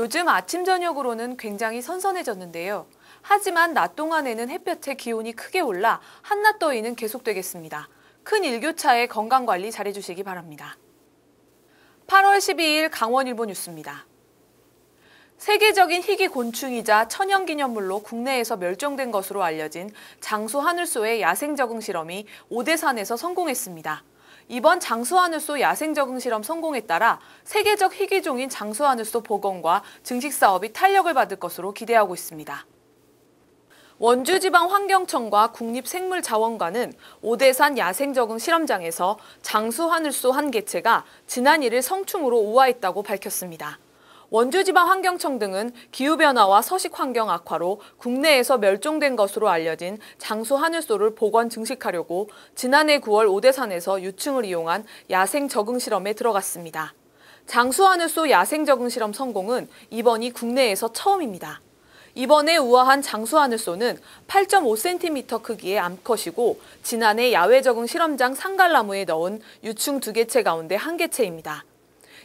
요즘 아침 저녁으로는 굉장히 선선해졌는데요. 하지만 낮 동안에는 햇볕의 기온이 크게 올라 한낮 더위는 계속되겠습니다. 큰 일교차에 건강관리 잘해주시기 바랍니다. 8월 12일 강원일보 뉴스입니다. 세계적인 희귀 곤충이자 천연기념물로 국내에서 멸종된 것으로 알려진 장수하늘소의 야생 적응 실험이 오대산에서 성공했습니다. 이번 장수하늘소 야생 적응 실험 성공에 따라 세계적 희귀종인 장수하늘소 복원과 증식 사업이 탄력을 받을 것으로 기대하고 있습니다. 원주지방환경청과 국립생물자원관은 오대산 야생 적응 실험장에서 장수하늘소 한 개체가 지난 1일 성충으로 우화했다고 밝혔습니다. 원주지방환경청 등은 기후변화와 서식환경 악화로 국내에서 멸종된 것으로 알려진 장수하늘소를 복원 증식하려고 지난해 9월 오대산에서 유충을 이용한 야생 적응 실험에 들어갔습니다. 장수하늘소 야생 적응 실험 성공은 이번이 국내에서 처음입니다. 이번에 우화한 장수하늘소는 8.5cm 크기의 암컷이고 지난해 야외 적응 실험장 상갈나무에 넣은 유충 2개체 가운데 한 개체입니다.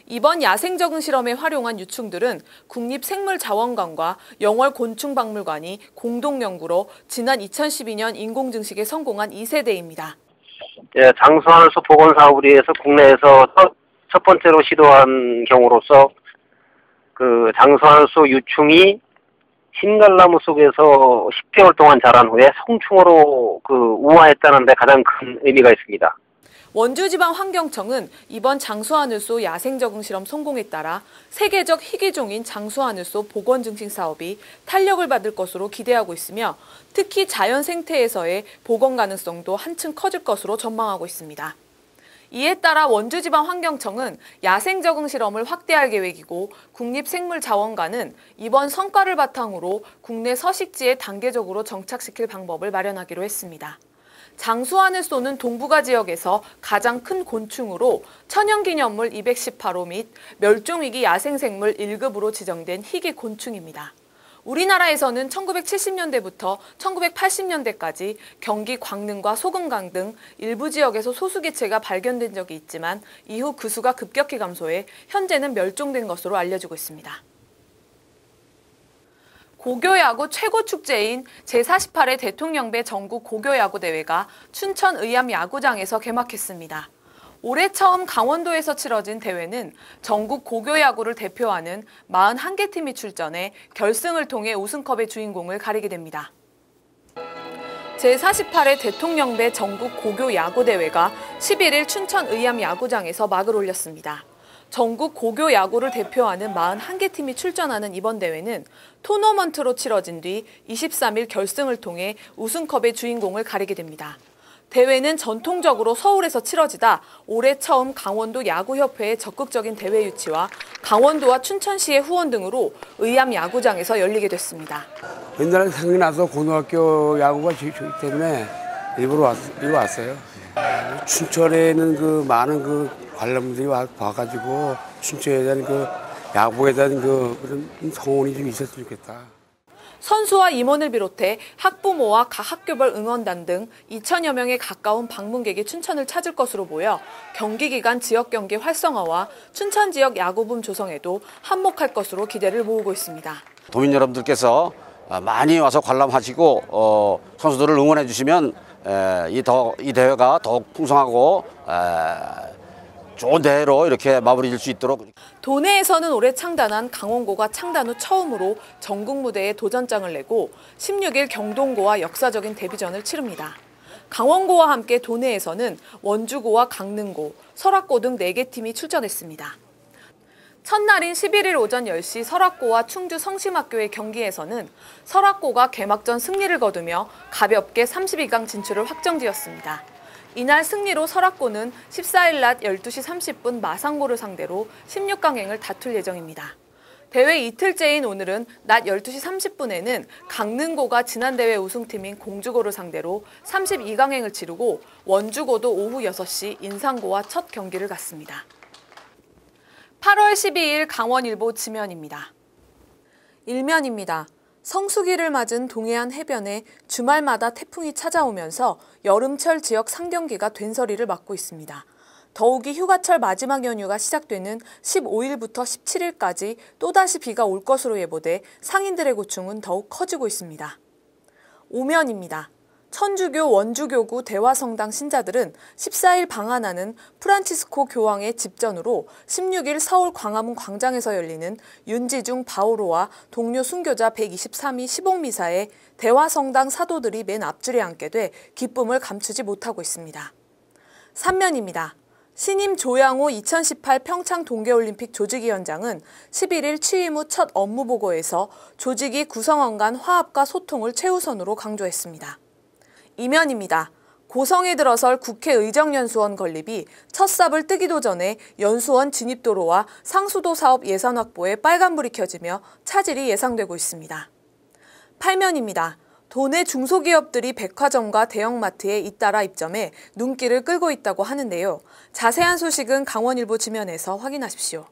이번 야생 적응 실험에 활용한 유충들은 국립생물자원관과 영월곤충박물관이 공동 연구로 지난 2012년 인공증식에 성공한 2세대입니다. 예, 장수하늘소 복원 사업을 위해서 국내에서 첫 번째로 시도한 경우로서 그 장수하늘소 유충이 흰갈나무 속에서 10개월 동안 자란 후에 성충으로 우화했다는 데 가장 큰 의미가 있습니다. 원주지방환경청은 이번 장수하늘소 야생 적응 실험 성공에 따라 세계적 희귀종인 장수하늘소 복원 증식 사업이 탄력을 받을 것으로 기대하고 있으며 특히 자연 생태에서의 복원 가능성도 한층 커질 것으로 전망하고 있습니다. 이에 따라 원주지방환경청은 야생 적응 실험을 확대할 계획이고 국립생물자원관은 이번 성과를 바탕으로 국내 서식지에 단계적으로 정착시킬 방법을 마련하기로 했습니다. 장수하늘소는 동북아 지역에서 가장 큰 곤충으로 천연기념물 218호 및 멸종위기 야생생물 1급으로 지정된 희귀 곤충입니다. 우리나라에서는 1970년대부터 1980년대까지 경기 광릉과 소금강 등 일부 지역에서 소수개체가 발견된 적이 있지만 이후 그 수가 급격히 감소해 현재는 멸종된 것으로 알려지고 있습니다. 고교야구 최고 축제인 제48회 대통령배 전국 고교야구대회가 춘천 의암야구장에서 개막했습니다. 올해 처음 강원도에서 치러진 대회는 전국 고교야구를 대표하는 41개 팀이 출전해 결승을 통해 우승컵의 주인공을 가리게 됩니다. 제48회 대통령배 전국 고교야구대회가 11일 춘천 의암야구장에서 막을 올렸습니다. 전국 고교 야구를 대표하는 41개 팀이 출전하는 이번 대회는 토너먼트로 치러진 뒤 23일 결승을 통해 우승컵의 주인공을 가리게 됩니다. 대회는 전통적으로 서울에서 치러지다 올해 처음 강원도 야구협회의 적극적인 대회 유치와 강원도와 춘천시의 후원 등으로 의암 야구장에서 열리게 됐습니다. 옛날에 생각이 나서 고등학교 야구가 좋기 때문에 일부러 왔어요. 춘천에는 많은 관람들이 와가지고 춘천에 대한 야구에 대한 그런 성원이 좀 있었으면 좋겠다. 선수와 임원을 비롯해 학부모와 각 학교별 응원단 등 2천여 명에 가까운 방문객이 춘천을 찾을 것으로 보여 경기 기간 지역 경기 활성화와 춘천 지역 야구붐 조성에도 한몫할 것으로 기대를 모으고 있습니다. 도민 여러분들께서 많이 와서 관람하시고 선수들을 응원해 주시면 이 대회가 더욱 풍성하고 좋은 대회로 이렇게 마무리될 수 있도록. 도내에서는 올해 창단한 강원고가 창단 후 처음으로 전국 무대에 도전장을 내고 16일 경동고와 역사적인 데뷔전을 치릅니다. 강원고와 함께 도내에서는 원주고와 강릉고, 설악고 등 4개 팀이 출전했습니다. 첫날인 11일 오전 10시 설악고와 충주 성심학교의 경기에서는 설악고가 개막전 승리를 거두며 가볍게 32강 진출을 확정지었습니다. 이날 승리로 설악고는 14일 낮 12시 30분 마상고를 상대로 16강행을 다툴 예정입니다. 대회 이틀째인 오늘은 낮 12시 30분에는 강릉고가 지난 대회 우승팀인 공주고를 상대로 32강행을 치르고 원주고도 오후 6시 인상고와 첫 경기를 갖습니다. 8월 12일 강원일보 지면입니다. 일면입니다. 성수기를 맞은 동해안 해변에 주말마다 태풍이 찾아오면서 여름철 지역 상경기가 된서리를 맞고 있습니다. 더욱이 휴가철 마지막 연휴가 시작되는 15일부터 17일까지 또다시 비가 올 것으로 예보돼 상인들의 고충은 더욱 커지고 있습니다. 오면입니다. 천주교 원주교구 대화성당 신자들은 14일 방한하는 프란치스코 교황의 집전으로 16일 서울 광화문 광장에서 열리는 윤지중 바오로와 동료 순교자 123위 시복미사에 대화성당 사도들이 맨 앞줄에 앉게 돼 기쁨을 감추지 못하고 있습니다. 삼면입니다. 신임 조양호 2018 평창 동계올림픽 조직위원장은 11일 취임 후 첫 업무보고에서 조직위 구성원 간 화합과 소통을 최우선으로 강조했습니다. 이면입니다. 고성에 들어설 국회의정연수원 건립이 첫 삽을 뜨기도 전에 연수원 진입도로와 상수도 사업 예산 확보에 빨간불이 켜지며 차질이 예상되고 있습니다. 팔면입니다. 도내 중소기업들이 백화점과 대형마트에 잇따라 입점해 눈길을 끌고 있다고 하는데요. 자세한 소식은 강원일보 지면에서 확인하십시오.